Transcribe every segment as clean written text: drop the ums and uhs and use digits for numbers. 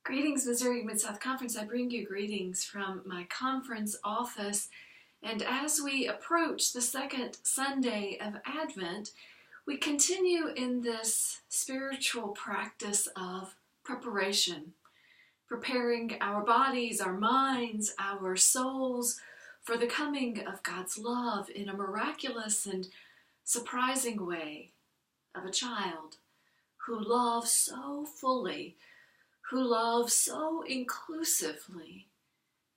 Greetings, Missouri Mid-South Conference. I bring you greetings from my conference office. And as we approach the second Sunday of Advent, we continue in this spiritual practice of preparation, preparing our bodies, our minds, our souls for the coming of God's love in a miraculous and surprising way of a child who loves so fully, who loves so inclusively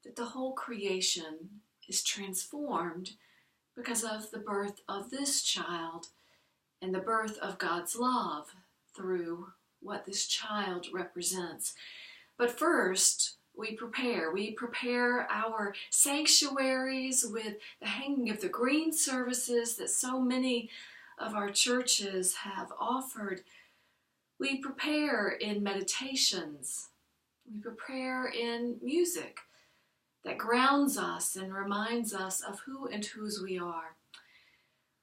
that the whole creation is transformed because of the birth of this child and the birth of God's love through what this child represents. But first, we prepare our sanctuaries with the hanging of the green services that so many of our churches have offered. We prepare in meditations. We prepare in music that grounds us and reminds us of who and whose we are.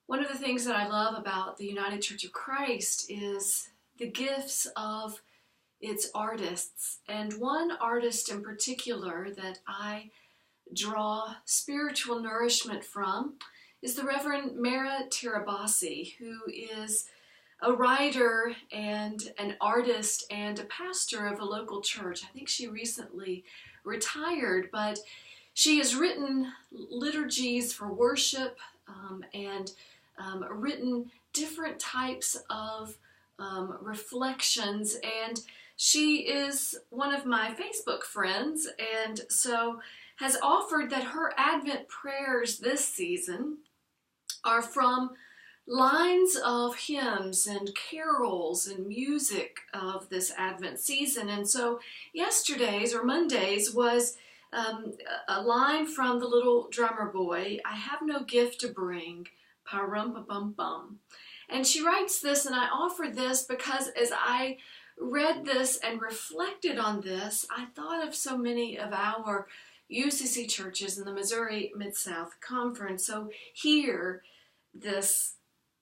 One of the things that I love about the United Church of Christ is the gifts of its artists. And one artist in particular that I draw spiritual nourishment from is the Reverend Maren Tirabassi, who is a writer and an artist and a pastor of a local church. I think she recently retired, but she has written liturgies for worship and written different types of reflections, and she is one of my Facebook friends, and so has offered that her Advent prayers this season are from lines of hymns and carols and music of this Advent season. And so yesterday's or Monday's was a line from the little drummer boy, "I have no gift to bring, pa-rum-pa-bum-bum." And she writes this, and I offered this because as I read this and reflected on this, I thought of so many of our UCC churches in the Missouri Mid-South Conference. So hear this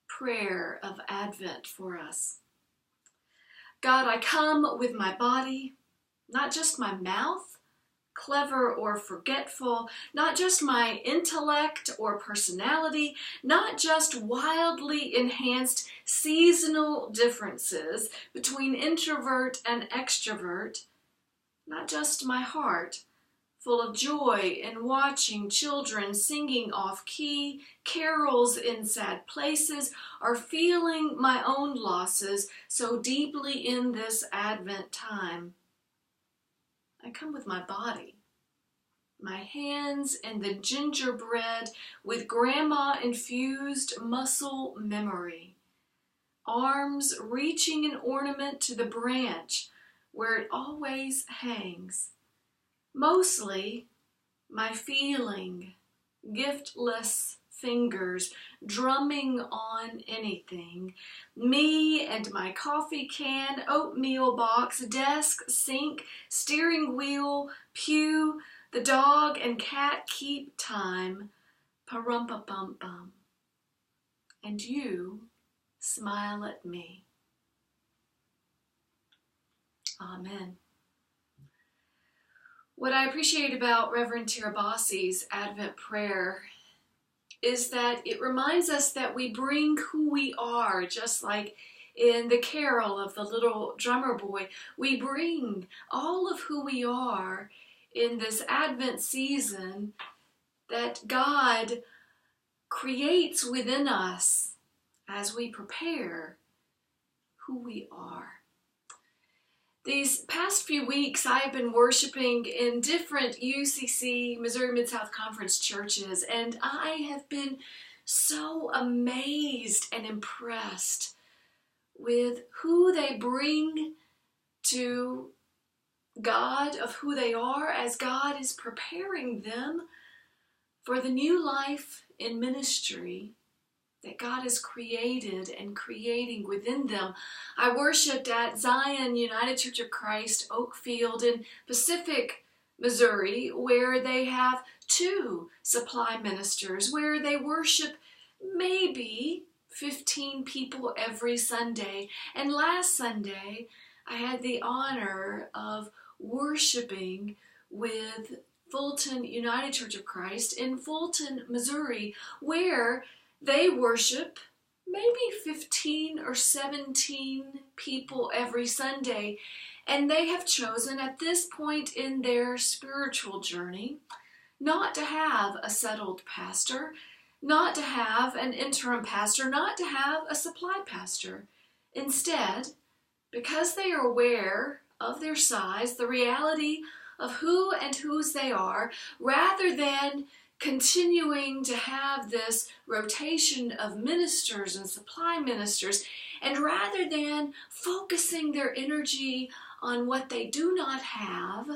prayer of Advent for us. God, I come with my body, not just my mouth, clever or forgetful, not just my intellect or personality, not just wildly enhanced seasonal differences between introvert and extrovert, not just my heart, full of joy in watching children singing off-key, carols in sad places, or feeling my own losses so deeply in this Advent time. I come with my body, my hands and the gingerbread with grandma-infused muscle memory, arms reaching an ornament to the branch where it always hangs. Mostly, my feeling, giftless fingers drumming on anything. Me and my coffee can, oatmeal box, desk, sink, steering wheel, pew, the dog and cat keep time, pa-rum-pa-bum-bum. And you smile at me. Amen. What I appreciate about Reverend Tirabassi's Advent prayer is that it reminds us that we bring who we are, just like in the carol of the little drummer boy. We bring all of who we are in this Advent season that God creates within us as we prepare who we are. These past few weeks, I have been worshiping in different UCC, Missouri Mid-South Conference churches, and I have been so amazed and impressed with who they bring to God, of who they are, as God is preparing them for the new life in ministry that God has created and creating within them. I worshiped at Zion United Church of Christ, Oakfield in Pacific, Missouri, where they have 2 supply ministers, where they worship maybe 15 people every Sunday. And last Sunday, I had the honor of worshiping with Fulton United Church of Christ in Fulton, Missouri, where they worship maybe 15 or 17 people every Sunday. And they have chosen at this point in their spiritual journey not to have a settled pastor, not to have an interim pastor, not to have a supply pastor. Instead, because they are aware of their size, the reality of who and whose they are, rather than continuing to have this rotation of ministers and supply ministers, and rather than focusing their energy on what they do not have,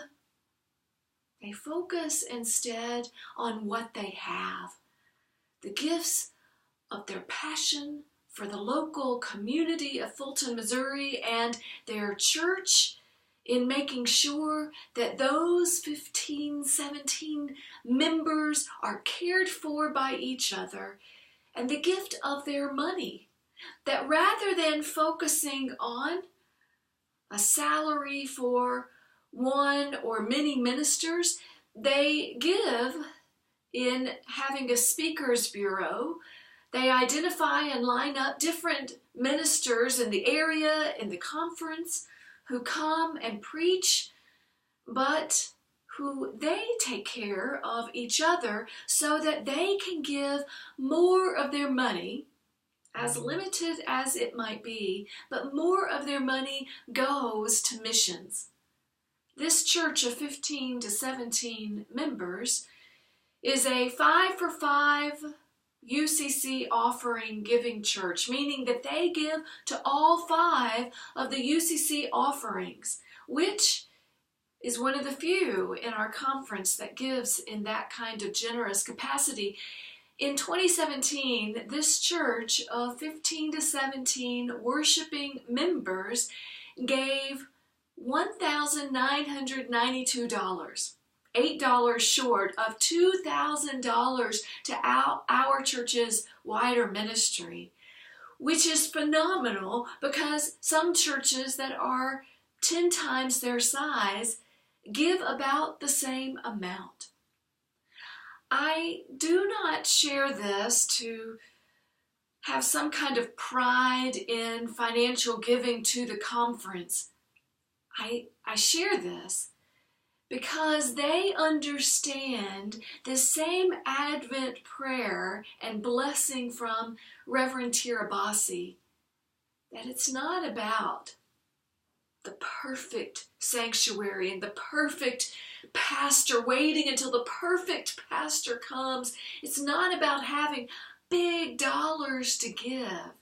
they focus instead on what they have. The gifts of their passion for the local community of Fulton, Missouri, and their church in making sure that those 15, 17 members are cared for by each other, and the gift of their money, that rather than focusing on a salary for one or many ministers, they give in having a speakers bureau. They identify and line up different ministers in the area, in the conference, who come and preach, but who they take care of each other so that they can give more of their money, as limited as it might be, but more of their money goes to missions. This church of 15 to 17 members is a 5-for-5 UCC offering giving church, meaning that they give to all 5 of the UCC offerings, which is one of the few in our conference that gives in that kind of generous capacity. In 2017, this church of 15 to 17 worshiping members gave $1,992. $8 short of $2,000 to our church's wider ministry, which is phenomenal because some churches that are 10 times their size give about the same amount. I do not share this to have some kind of pride in financial giving to the conference. I share this because they understand the same Advent prayer and blessing from Maren Tirabassi, that it's not about the perfect sanctuary and the perfect pastor, waiting until the perfect pastor comes. It's not about having big dollars to give.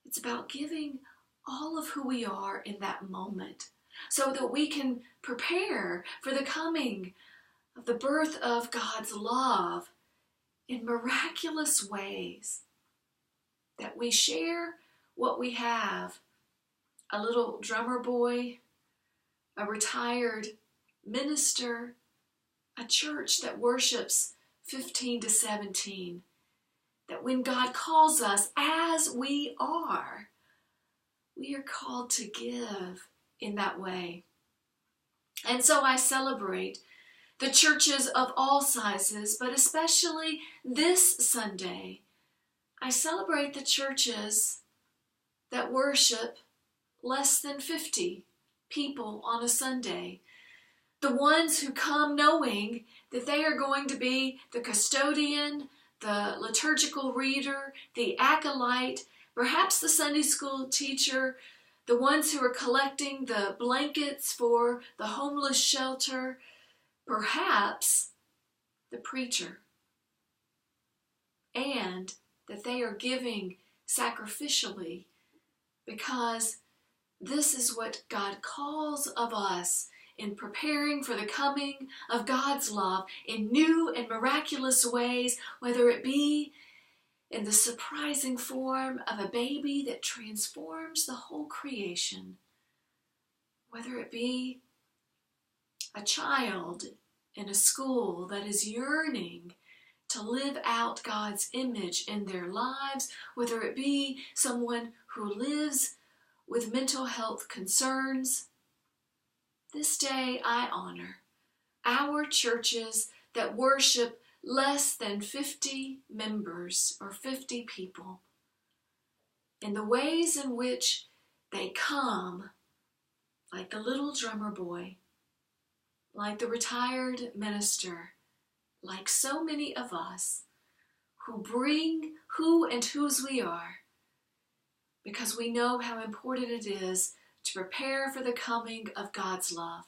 It's about giving all of who we are in that moment, so that we can prepare for the coming of the birth of God's love in miraculous ways, that we share what we have. A little drummer boy, a retired minister, a church that worships 15 to 17, that when God calls us as we are called to give in that way. And so I celebrate the churches of all sizes, but especially this Sunday, I celebrate the churches that worship less than 50 people on a Sunday. The ones who come knowing that they are going to be the custodian, the liturgical reader, the acolyte, perhaps the Sunday school teacher, the ones who are collecting the blankets for the homeless shelter, perhaps the preacher, and that they are giving sacrificially because this is what God calls of us in preparing for the coming of God's love in new and miraculous ways, whether it be in the surprising form of a baby that transforms the whole creation, whether it be a child in a school that is yearning to live out God's image in their lives, whether it be someone who lives with mental health concerns, This day I honor our churches that worship less than 50 members or 50 people in the ways in which they come, like the little drummer boy, like the retired minister, like so many of us who bring who and whose we are, because we know how important it is to prepare for the coming of God's love.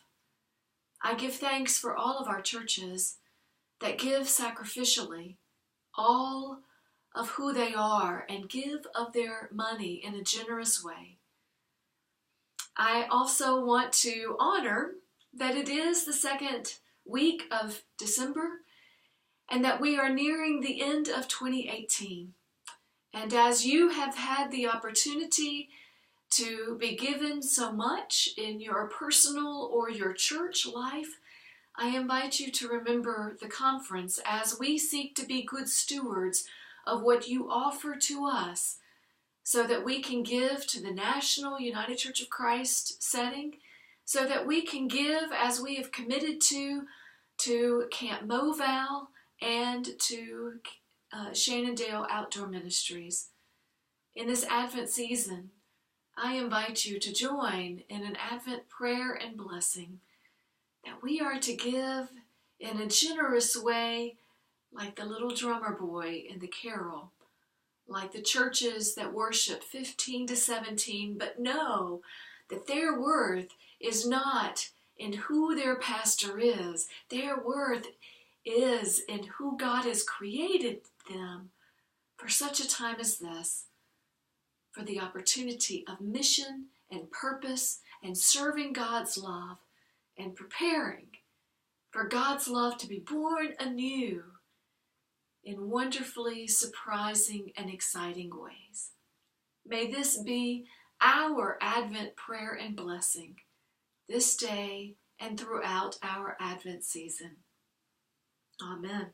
I give thanks for all of our churches that give sacrificially all of who they are and give of their money in a generous way. I also want to honor that it is the second week of December and that we are nearing the end of 2018. And as you have had the opportunity to be given so much in your personal or your church life, I invite you to remember the conference as we seek to be good stewards of what you offer to us so that we can give to the National United Church of Christ setting, so that we can give as we have committed to Camp Moval and to Shenandoah Outdoor Ministries. In this Advent season, I invite you to join in an Advent prayer and blessing that we are to give in a generous way, like the little drummer boy in the carol, like the churches that worship 15 to 17, but know that their worth is not in who their pastor is. Their worth is in who God has created them for such a time as this, for the opportunity of mission and purpose and serving God's love and preparing for God's love to be born anew in wonderfully surprising and exciting ways. May this be our Advent prayer and blessing this day and throughout our Advent season. Amen.